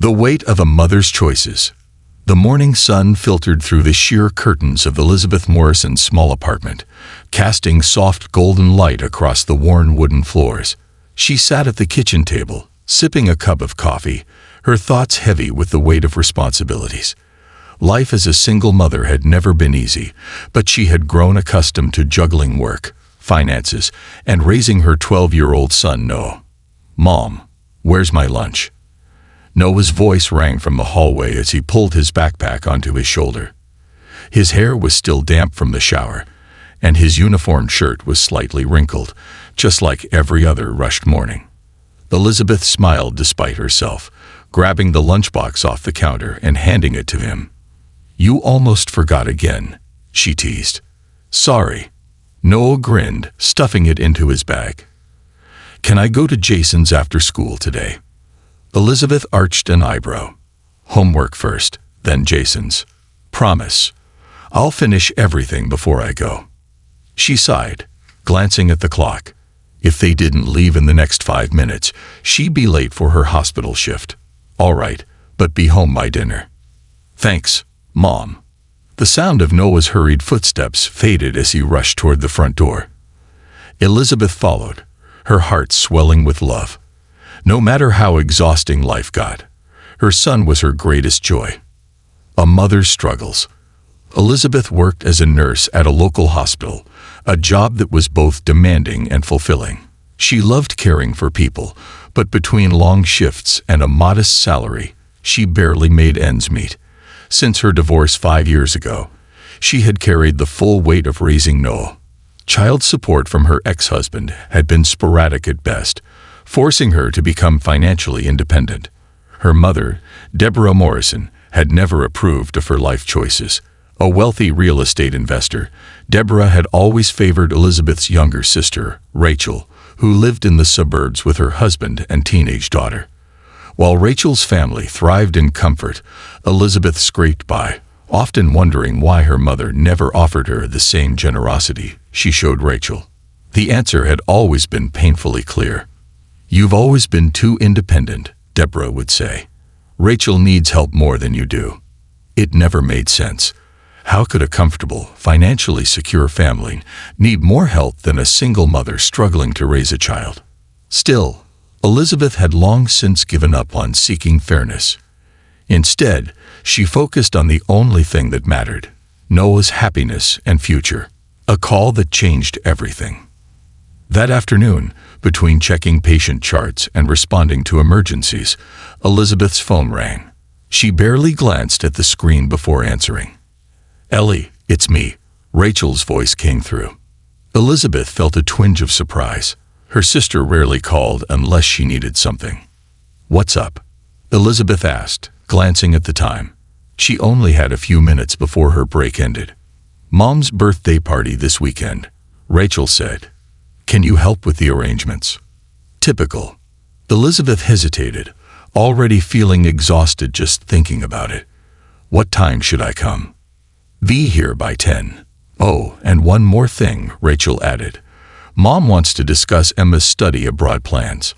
The weight of a mother's choices. The morning sun filtered through the sheer curtains of Elizabeth Morrison's small apartment, casting soft golden light across the worn wooden floors. She sat at the kitchen table, sipping a cup of coffee, her thoughts heavy with the weight of responsibilities. Life as a single mother had never been easy, but she had grown accustomed to juggling work, finances, and raising her 12-year-old son Noah. "Mom, where's my lunch?" Noah's voice rang from the hallway as he pulled his backpack onto his shoulder. His hair was still damp from the shower, and his uniform shirt was slightly wrinkled, just like every other rushed morning. Elizabeth smiled despite herself, grabbing the lunchbox off the counter and handing it to him. "You almost forgot again," she teased. "Sorry." Noah grinned, stuffing it into his bag. "Can I go to Jason's after school today?" Elizabeth arched an eyebrow. "Homework first, then Jason's. Promise. I'll finish everything before I go." She sighed, glancing at the clock. If they didn't leave in the next 5 minutes, she'd be late for her hospital shift. "All right, but be home by dinner." "Thanks, Mom." The sound of Noah's hurried footsteps faded as he rushed toward the front door. Elizabeth followed, her heart swelling with love. No matter how exhausting life got, her son was her greatest joy. A mother's struggles. Elizabeth worked as a nurse at a local hospital, a job that was both demanding and fulfilling. She loved caring for people, but between long shifts and a modest salary, she barely made ends meet. Since her divorce 5 years ago, she had carried the full weight of raising Noah. Child support from her ex-husband had been sporadic at best, forcing her to become financially independent. Her mother, Deborah Morrison, had never approved of her life choices. A wealthy real estate investor, Deborah had always favored Elizabeth's younger sister, Rachel, who lived in the suburbs with her husband and teenage daughter. While Rachel's family thrived in comfort, Elizabeth scraped by, often wondering why her mother never offered her the same generosity she showed Rachel. The answer had always been painfully clear. "You've always been too independent," Deborah would say. "Rachel needs help more than you do." It never made sense. How could a comfortable, financially secure family need more help than a single mother struggling to raise a child? Still, Elizabeth had long since given up on seeking fairness. Instead, she focused on the only thing that mattered: Noah's happiness and future. A call that changed everything. That afternoon, between checking patient charts and responding to emergencies, Elizabeth's phone rang. She barely glanced at the screen before answering. "Ellie, it's me," Rachel's voice came through. Elizabeth felt a twinge of surprise. Her sister rarely called unless she needed something. "What's up?" Elizabeth asked, glancing at the time. She only had a few minutes before her break ended. "Mom's birthday party this weekend," Rachel said. "Can you help with the arrangements?" Typical. Elizabeth hesitated, already feeling exhausted just thinking about it. "What time should I come?" "Be here by 10. "Oh, and one more thing," Rachel added. "Mom wants to discuss Emma's study abroad plans."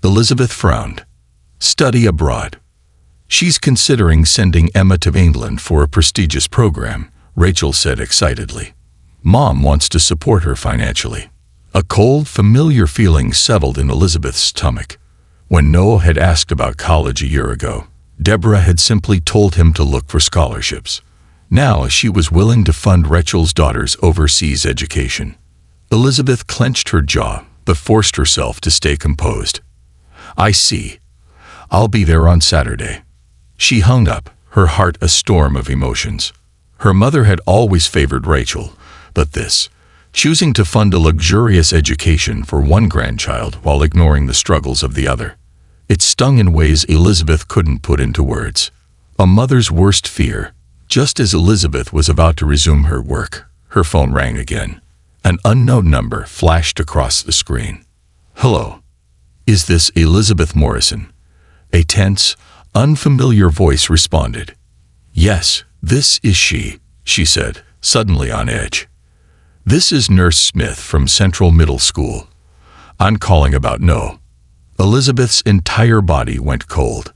Elizabeth frowned. Study abroad. "She's considering sending Emma to England for a prestigious program," Rachel said excitedly. "Mom wants to support her financially." A cold, familiar feeling settled in Elizabeth's stomach. When Noah had asked about college a year ago, Deborah had simply told him to look for scholarships. Now she was willing to fund Rachel's daughter's overseas education. Elizabeth clenched her jaw, but forced herself to stay composed. "I see. I'll be there on Saturday." She hung up, her heart a storm of emotions. Her mother had always favored Rachel, but this, choosing to fund a luxurious education for one grandchild while ignoring the struggles of the other. It stung in ways Elizabeth couldn't put into words. A mother's worst fear. Just as Elizabeth was about to resume her work, her phone rang again. An unknown number flashed across the screen. "Hello. Is this Elizabeth Morrison?" A tense, unfamiliar voice responded. "Yes, this is she said, suddenly on edge. "This is Nurse Smith from Central Middle School. I'm calling about Noah." Elizabeth's entire body went cold.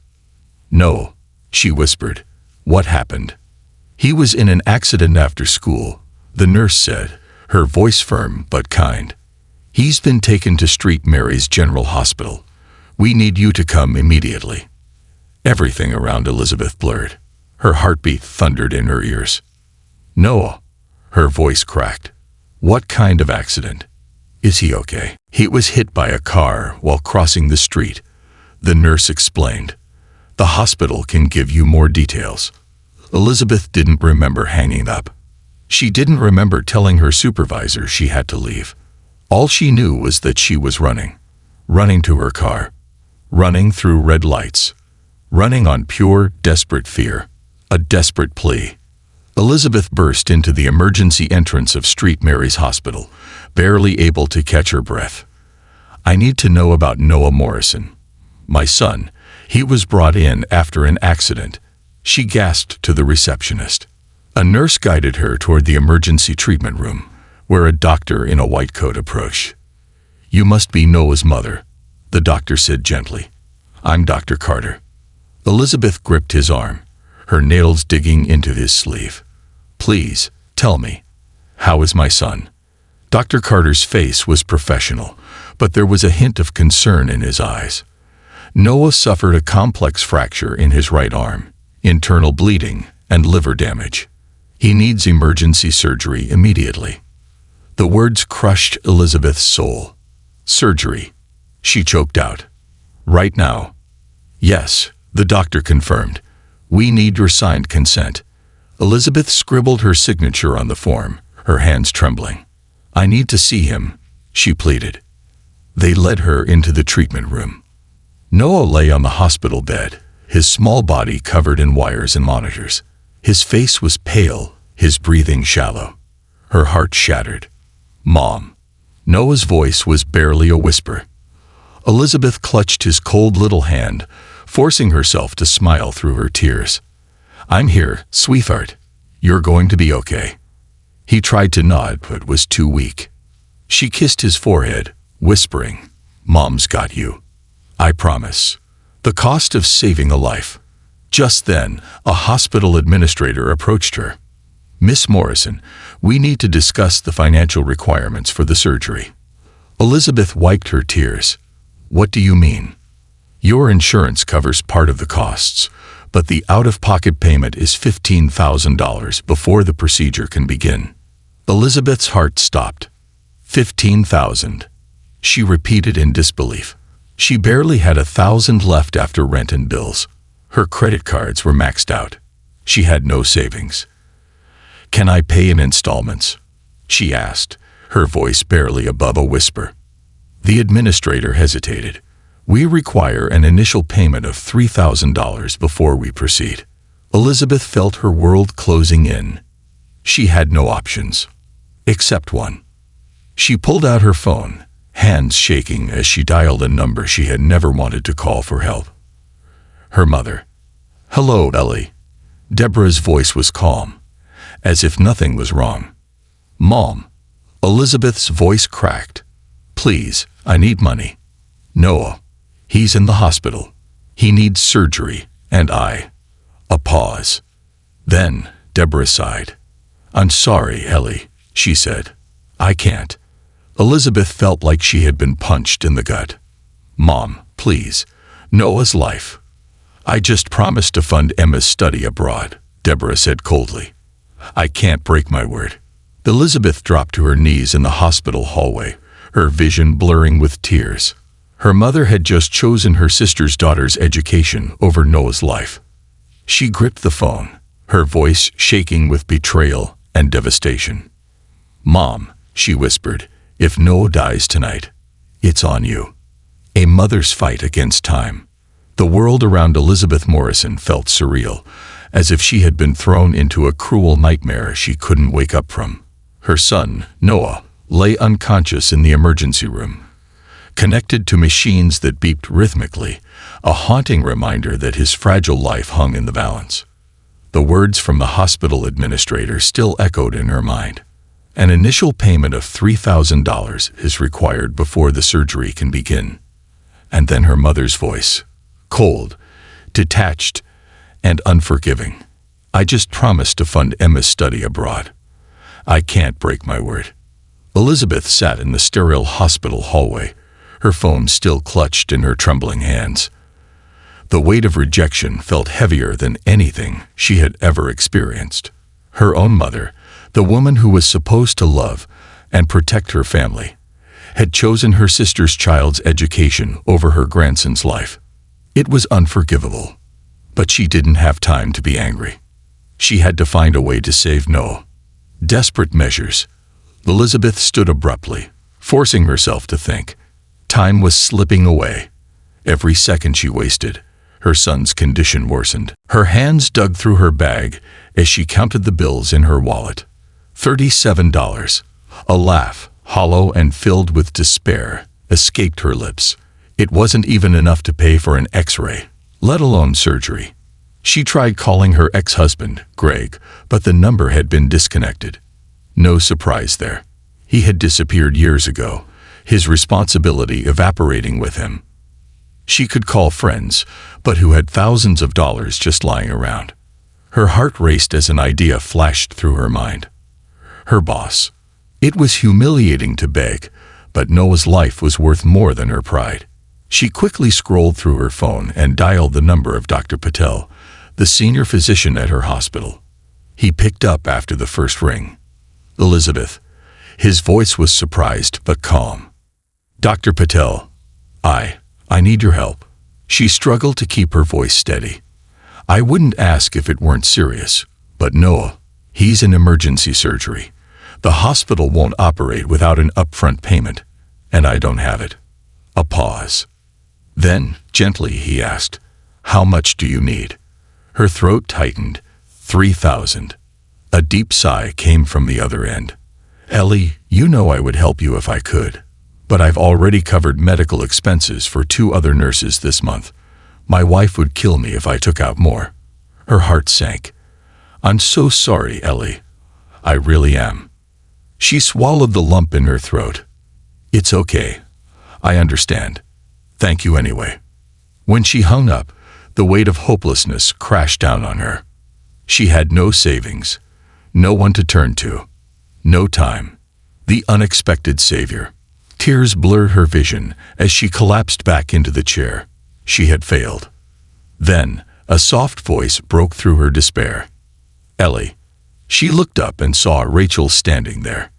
No, she whispered. What happened? He was in an accident after school, the nurse said, her voice firm but kind. He's been taken to St. Mary's General Hospital. We need you to come immediately. Everything around Elizabeth blurred. Her heartbeat thundered in her ears. Noah, her voice cracked. What kind of accident? Is he okay? He was hit by a car while crossing the street, the nurse explained. The hospital can give you more details. Elizabeth didn't remember hanging up. She didn't remember telling her supervisor she had to leave. All she knew was that she was running to her car, running through red lights, running on pure, desperate fear, a desperate plea. Elizabeth burst into the emergency entrance of St. Mary's Hospital, barely able to catch her breath. I need to know about Noah Morrison. My son, he was brought in after an accident, she gasped to the receptionist. A nurse guided her toward the emergency treatment room, where a doctor in a white coat approached. You must be Noah's mother, the doctor said gently. I'm Dr. Carter. Elizabeth gripped his arm, her nails digging into his sleeve. Please, tell me, how is my son? Dr. Carter's face was professional, but there was a hint of concern in his eyes. Noah suffered a complex fracture in his right arm, internal bleeding, and liver damage. He needs emergency surgery immediately. The words crushed Elizabeth's soul. Surgery, she choked out. Right now? Yes, the doctor confirmed. We need your signed consent. Elizabeth scribbled her signature on the form, her hands trembling. I need to see him, she pleaded. They led her into the treatment room. Noah lay on the hospital bed, his small body covered in wires and monitors. His face was pale, his breathing shallow. Her heart shattered. Mom. Noah's voice was barely a whisper. Elizabeth clutched his cold little hand, forcing herself to smile through her tears. I'm here, sweetheart. You're going to be okay. He tried to nod, but was too weak. She kissed his forehead, whispering, Mom's got you. I promise. The cost of saving a life. Just then, a hospital administrator approached her. Miss Morrison, we need to discuss the financial requirements for the surgery. Elizabeth wiped her tears. What do you mean? Your insurance covers part of the costs, but the out-of-pocket payment is $15,000 before the procedure can begin. Elizabeth's heart stopped. $15,000. She repeated in disbelief. She barely had $1,000 left after rent and bills. Her credit cards were maxed out. She had no savings. Can I pay in installments? She asked, her voice barely above a whisper. The administrator hesitated. We require an initial payment of $3,000 before we proceed. Elizabeth felt her world closing in. She had no options, except one. She pulled out her phone, hands shaking as she dialed a number she had never wanted to call for help. Her mother. Hello, Ellie. Deborah's voice was calm, as if nothing was wrong. Mom. Elizabeth's voice cracked. Please, I need money. Noah. He's in the hospital. He needs surgery, and I. A pause. Then, Deborah sighed. I'm sorry, Ellie, she said. I can't. Elizabeth felt like she had been punched in the gut. Mom, please. Noah's life. I just promised to fund Emma's study abroad, Deborah said coldly. I can't break my word. Elizabeth dropped to her knees in the hospital hallway, her vision blurring with tears. Her mother had just chosen her sister's daughter's education over Noah's life. She gripped the phone, her voice shaking with betrayal and devastation. Mom, she whispered, if Noah dies tonight, it's on you. A mother's fight against time. The world around Elizabeth Morrison felt surreal, as if she had been thrown into a cruel nightmare she couldn't wake up from. Her son, Noah, lay unconscious in the emergency room, connected to machines that beeped rhythmically, a haunting reminder that his fragile life hung in the balance. The words from the hospital administrator still echoed in her mind. An initial payment of $3,000 is required before the surgery can begin. And then her mother's voice, cold, detached, and unforgiving. I just promised to fund Emma's study abroad. I can't break my word. Elizabeth sat in the sterile hospital hallway, her phone still clutched in her trembling hands. The weight of rejection felt heavier than anything she had ever experienced. Her own mother, the woman who was supposed to love and protect her family, had chosen her sister's child's education over her grandson's life. It was unforgivable, but she didn't have time to be angry. She had to find a way to save Noah. Desperate measures. Elizabeth stood abruptly, forcing herself to think. Time was slipping away. Every second she wasted, her son's condition worsened. Her hands dug through her bag as she counted the bills in her wallet. $37. A laugh, hollow and filled with despair, escaped her lips. It wasn't even enough to pay for an X-ray, let alone surgery. She tried calling her ex-husband, Greg, but the number had been disconnected. No surprise there. He had disappeared years ago, his responsibility evaporating with him. She could call friends, but who had thousands of dollars just lying around? Her heart raced as an idea flashed through her mind. Her boss. It was humiliating to beg, but Noah's life was worth more than her pride. She quickly scrolled through her phone and dialed the number of Dr. Patel, the senior physician at her hospital. He picked up after the first ring. Elizabeth. His voice was surprised but calm. Dr. Patel, I need your help. She struggled to keep her voice steady. I wouldn't ask if it weren't serious, but Noah, he's in emergency surgery. The hospital won't operate without an upfront payment, and I don't have it. A pause. Then, gently, he asked, how much do you need? Her throat tightened. 3,000. A deep sigh came from the other end. Ellie, you know I would help you if I could, but I've already covered medical expenses for 2 other nurses this month. My wife would kill me if I took out more. Her heart sank. I'm so sorry, Ellie. I really am. She swallowed the lump in her throat. It's okay. I understand. Thank you anyway. When she hung up, the weight of hopelessness crashed down on her. She had no savings, no one to turn to, no time. The unexpected savior. Tears blurred her vision as she collapsed back into the chair. She had failed. Then, a soft voice broke through her despair. Ellie. She looked up and saw Rachel standing there.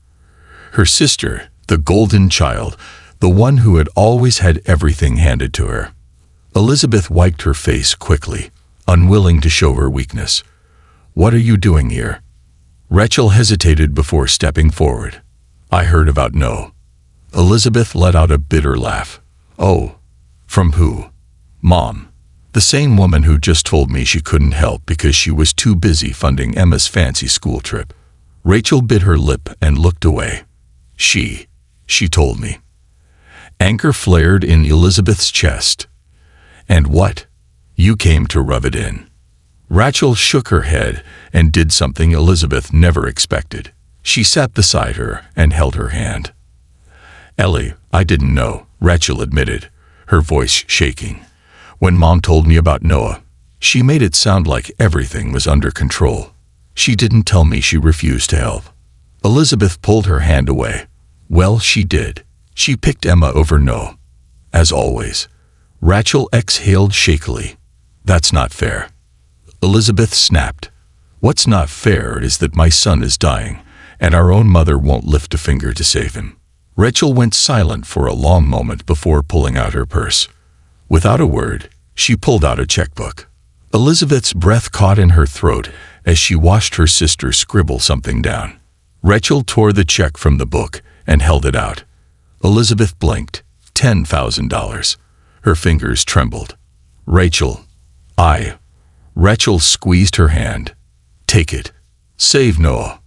Her sister, the golden child, the one who had always had everything handed to her. Elizabeth wiped her face quickly, unwilling to show her weakness. What are you doing here? Rachel hesitated before stepping forward. I heard about Noah. Elizabeth let out a bitter laugh. Oh, from who? Mom. The same woman who just told me she couldn't help because she was too busy funding Emma's fancy school trip. Rachel bit her lip and looked away. She told me. Anger flared in Elizabeth's chest. And what? You came to rub it in. Rachel shook her head and did something Elizabeth never expected. She sat beside her and held her hand. Ellie, I didn't know, Rachel admitted, her voice shaking. When Mom told me about Noah, she made it sound like everything was under control. She didn't tell me she refused to help. Elizabeth pulled her hand away. Well, she did. She picked Emma over Noah. As always. Rachel exhaled shakily. That's not fair. Elizabeth snapped. What's not fair is that my son is dying, and our own mother won't lift a finger to save him. Rachel went silent for a long moment before pulling out her purse. Without a word, she pulled out a checkbook. Elizabeth's breath caught in her throat as she watched her sister scribble something down. Rachel tore the check from the book and held it out. Elizabeth blinked. $10,000. Her fingers trembled. Rachel. Rachel squeezed her hand. Take it. Save Noah.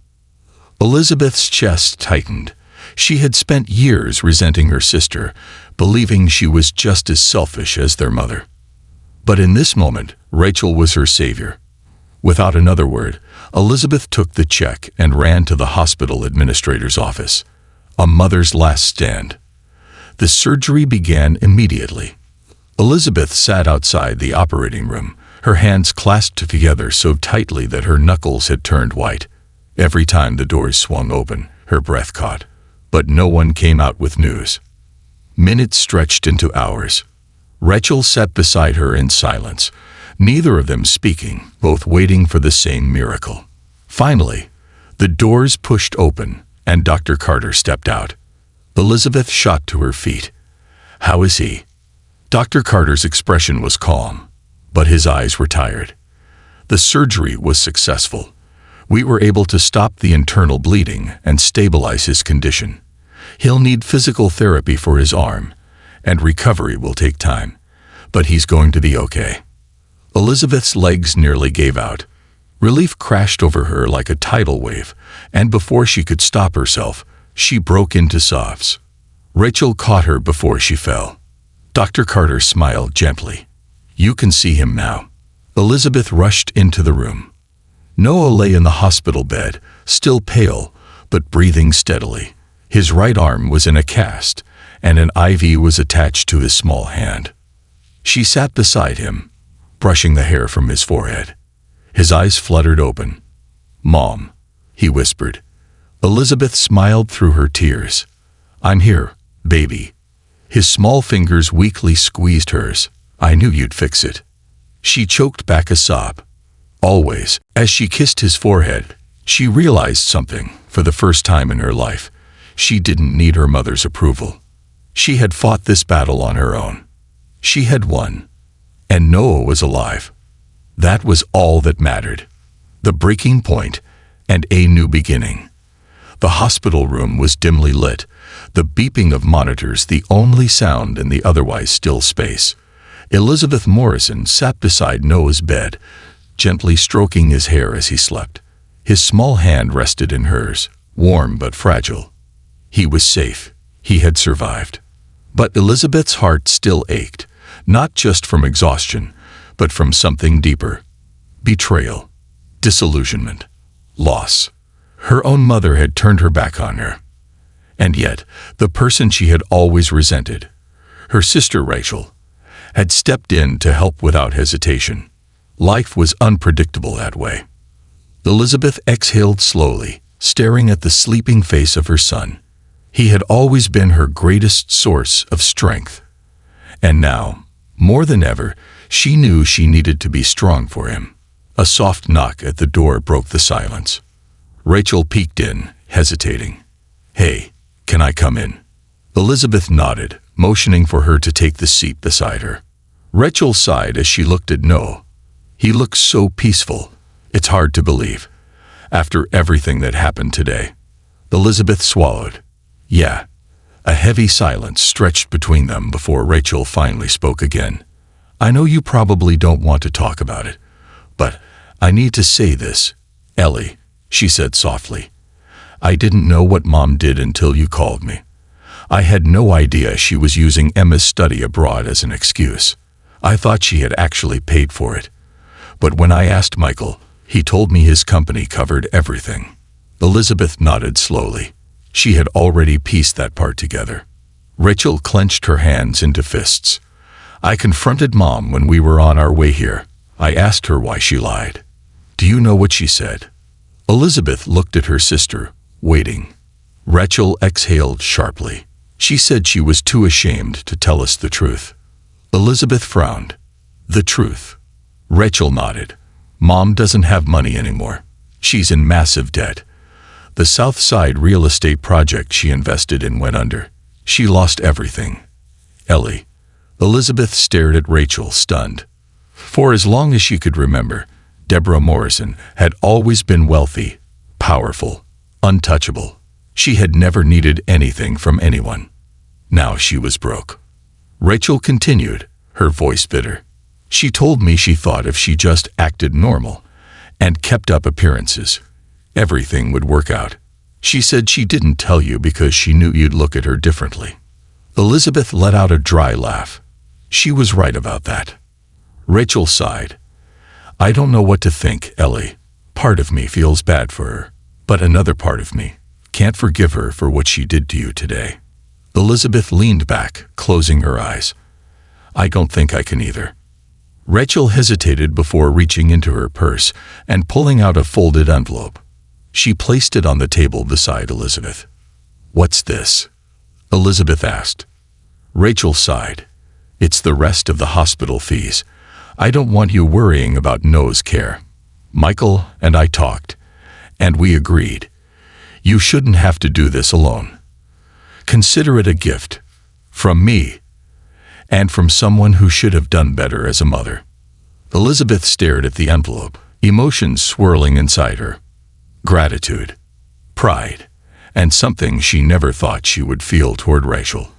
Elizabeth's chest tightened. She had spent years resenting her sister, believing she was just as selfish as their mother. But in this moment, Rachel was her savior. Without another word, Elizabeth took the check and ran to the hospital administrator's office. A mother's last stand. The surgery began immediately. Elizabeth sat outside the operating room, her hands clasped together so tightly that her knuckles had turned white. Every time the doors swung open, her breath caught, but no one came out with news. Minutes stretched into hours. Rachel sat beside her in silence, neither of them speaking, both waiting for the same miracle. Finally, the doors pushed open, and Dr. Carter stepped out. Elizabeth shot to her feet. "How is he?" Dr. Carter's expression was calm, but his eyes were tired. "The surgery was successful. We were able to stop the internal bleeding and stabilize his condition. He'll need physical therapy for his arm, and recovery will take time, but he's going to be okay." Elizabeth's legs nearly gave out. Relief crashed over her like a tidal wave, and before she could stop herself, she broke into sobs. Rachel caught her before she fell. Dr. Carter smiled gently. "You can see him now." Elizabeth rushed into the room. Noah lay in the hospital bed, still pale, but breathing steadily. His right arm was in a cast, and an IV was attached to his small hand. She sat beside him, brushing the hair from his forehead. His eyes fluttered open. "Mom," he whispered. Elizabeth smiled through her tears. "I'm here, baby." His small fingers weakly squeezed hers. "I knew you'd fix it." She choked back a sob. Always, as she kissed his forehead, she realized something for the first time in her life. She didn't need her mother's approval. She had fought this battle on her own. She had won. And Noah was alive. That was all that mattered. The breaking point and a new beginning. The hospital room was dimly lit, the beeping of monitors the only sound in the otherwise still space. Elizabeth Morrison sat beside Noah's bed, gently stroking his hair as he slept. His small hand rested in hers, warm but fragile. He was safe. He had survived. But Elizabeth's heart still ached, not just from exhaustion, but from something deeper. Betrayal, disillusionment, loss. Her own mother had turned her back on her. And yet, the person she had always resented, her sister Rachel, had stepped in to help without hesitation. Life was unpredictable that way. Elizabeth exhaled slowly, staring at the sleeping face of her son. He had always been her greatest source of strength. And now, more than ever, she knew she needed to be strong for him. A soft knock at the door broke the silence. Rachel peeked in, hesitating. "Hey, can I come in?" Elizabeth nodded, motioning for her to take the seat beside her. Rachel sighed as she looked at Noah. He looked so peaceful. It's hard to believe. After everything that happened today. Elizabeth swallowed. "Yeah." A heavy silence stretched between them before Rachel finally spoke again. "I know you probably don't want to talk about it, but I need to say this, Ellie," she said softly. "I didn't know what Mom did until you called me. I had no idea she was using Emma's study abroad as an excuse. I thought she had actually paid for it. But when I asked Michael, he told me his company covered everything." Elizabeth nodded slowly. She had already pieced that part together. Rachel clenched her hands into fists. "I confronted Mom when we were on our way here. I asked her why she lied. Do you know what she said?" Elizabeth looked at her sister, waiting. Rachel exhaled sharply. "She said she was too ashamed to tell us the truth." Elizabeth frowned. "The truth?" Rachel nodded. "Mom doesn't have money anymore. She's in massive debt. The South Side real estate project she invested in went under. She lost everything." "Ellie." Elizabeth stared at Rachel, stunned. For as long as she could remember, Deborah Morrison had always been wealthy, powerful, untouchable. She had never needed anything from anyone. Now she was broke. Rachel continued, her voice bitter. "She told me she thought if she just acted normal and kept up appearances, everything would work out. She said she didn't tell you because she knew you'd look at her differently." Elizabeth let out a dry laugh. She was right about that. Rachel sighed. "I don't know what to think, Ellie. Part of me feels bad for her, but another part of me can't forgive her for what she did to you today." Elizabeth leaned back, closing her eyes. I don't think I can either. Rachel hesitated before reaching into her purse and pulling out a folded envelope. She placed it on the table beside Elizabeth. "What's this?" Elizabeth asked. Rachel sighed. "It's the rest of the hospital fees. I don't want you worrying about Noah's care. Michael and I talked, and we agreed. You shouldn't have to do this alone. Consider it a gift. From me. And from someone who should have done better as a mother." Elizabeth stared at the envelope, emotions swirling inside her. Gratitude, pride, and something she never thought she would feel toward Rachel.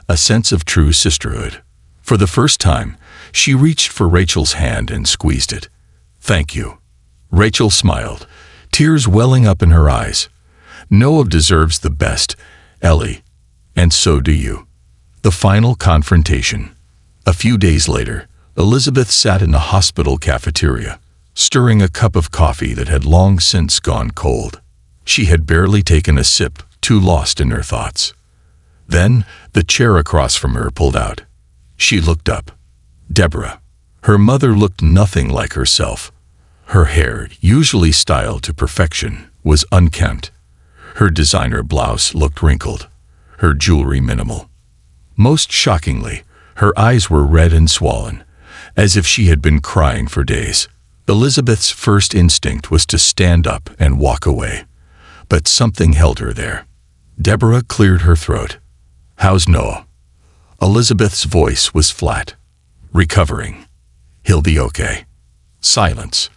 A sense of true sisterhood. For the first time, she reached for Rachel's hand and squeezed it. "Thank you." Rachel smiled, tears welling up in her eyes. "Noah deserves the best, Ellie, and so do you." The final confrontation. A few days later, Elizabeth sat in the hospital cafeteria, stirring a cup of coffee that had long since gone cold. She had barely taken a sip, too lost in her thoughts. Then, the chair across from her pulled out. She looked up. Deborah. Her mother looked nothing like herself. Her hair, usually styled to perfection, was unkempt. Her designer blouse looked wrinkled, her jewelry minimal. Most shockingly, her eyes were red and swollen, as if she had been crying for days. Elizabeth's first instinct was to stand up and walk away, but something held her there. Deborah cleared her throat. "How's Noah?" Elizabeth's voice was flat. "Recovering. He'll be okay." Silence.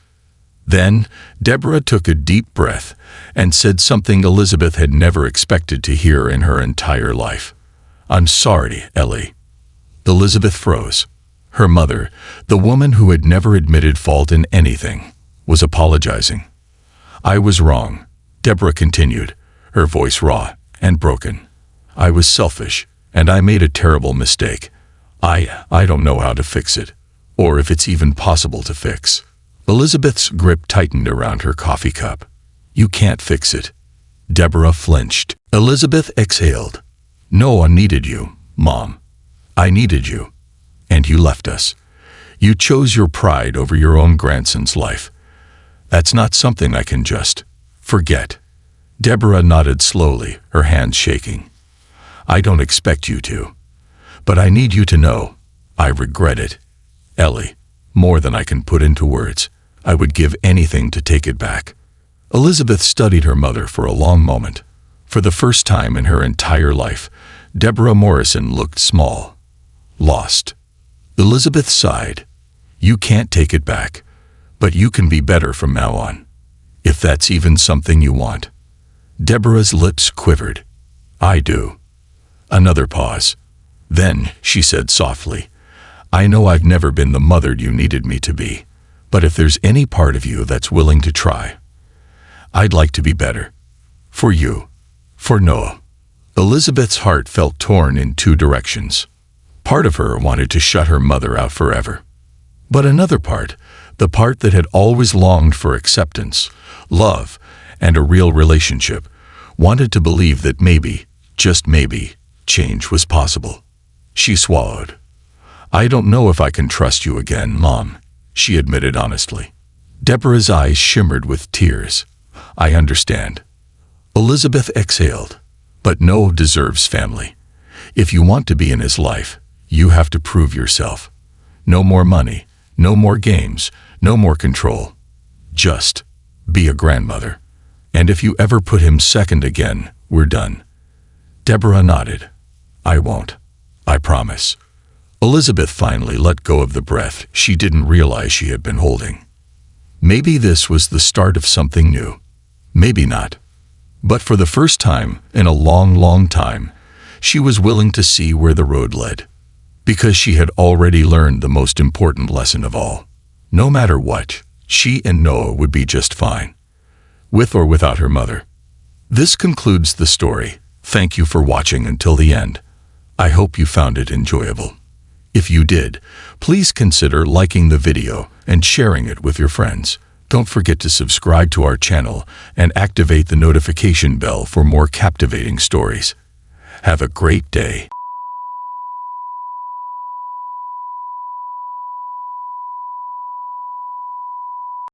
Then, Deborah took a deep breath and said something Elizabeth had never expected to hear in her entire life. "I'm sorry, Ellie." Elizabeth froze. Her mother, the woman who had never admitted fault in anything, was apologizing. "I was wrong," Deborah continued, her voice raw and broken. "I was selfish, and I made a terrible mistake. I don't know how to fix it, or if it's even possible to fix." Elizabeth's grip tightened around her coffee cup. "You can't fix it." Deborah flinched. Elizabeth exhaled. "Noah needed you, Mom. I needed you. And you left us. You chose your pride over your own grandson's life. That's not something I can just forget." Deborah nodded slowly, her hands shaking. "I don't expect you to. But I need you to know, I regret it. Ellie, more than I can put into words. I would give anything to take it back." Elizabeth studied her mother for a long moment. For the first time in her entire life, Deborah Morrison looked small, lost. Elizabeth sighed. "You can't take it back, but you can be better from now on, if that's even something you want." Deborah's lips quivered. "I do." Another pause. Then she said softly, "I know I've never been the mother you needed me to be, but if there's any part of you that's willing to try, I'd like to be better. For you. For Noah." Elizabeth's heart felt torn in two directions. Part of her wanted to shut her mother out forever. But another part, the part that had always longed for acceptance, love, and a real relationship, wanted to believe that maybe, just maybe, change was possible. She swallowed. "I don't know if I can trust you again, Mom," she admitted honestly. Deborah's eyes shimmered with tears. "I understand." Elizabeth exhaled. "But Noah deserves family. If you want to be in his life, you have to prove yourself. No more money, no more games, no more control. Just be a grandmother. And if you ever put him second again, we're done." Deborah nodded. "I won't. I promise." Elizabeth finally let go of the breath she didn't realize she had been holding. Maybe this was the start of something new. Maybe not. But for the first time in a long, long time, she was willing to see where the road led. Because she had already learned the most important lesson of all. No matter what, she and Noah would be just fine. With or without her mother. This concludes the story. Thank you for watching until the end. I hope you found it enjoyable. If you did, please consider liking the video and sharing it with your friends. Don't forget to subscribe to our channel and activate the notification bell for more captivating stories. Have a great day.